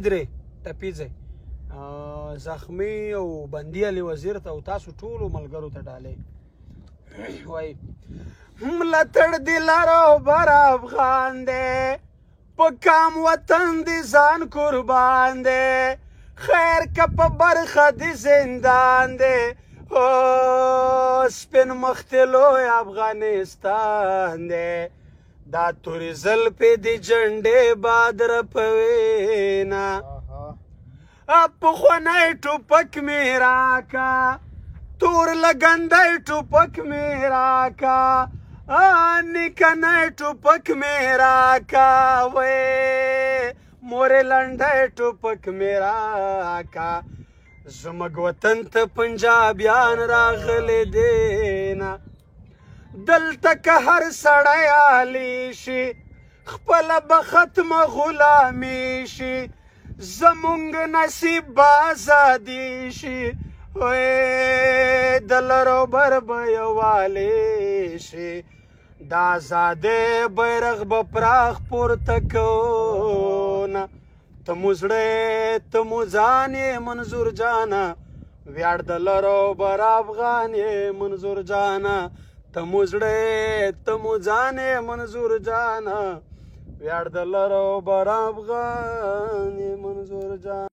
درې ټپي ځای زخمی او بندي علي وزیر ته او تاسو ټولو ملګرو ته ډالۍ وایي ملاتړ دې لرو بر افغان دی په کام وطن دې ځان قربان دی خیر که په برخه دې زندان دی سپین مخته لوی افغانستان دی دا تورې زلفې دې جنډې باد رپوینا پخوانی ټوپک مې راکا تور لګندی ټوپک مې راکا نیکنی ټوپک مې راکا وی مورې لنډی ټوپک مې راکا زموږ وطن ته پنجابیان راغلی دینا دلته که هر سړی عالی شي خپله به ختمه غلامي شي زمونږ نصیب به ازادي شي د لرو بر به یووالی شي د ازادۍ بیرغ به پراخ پورته کوونه ته مو زړه ته مو ځان یې منظور جانه ویاړ د لرو بر افغان یې منظور جانه ته مو زړه ته مو ځان یې منظور جانه ویاړ د لرو بر افغان یې منظور جانه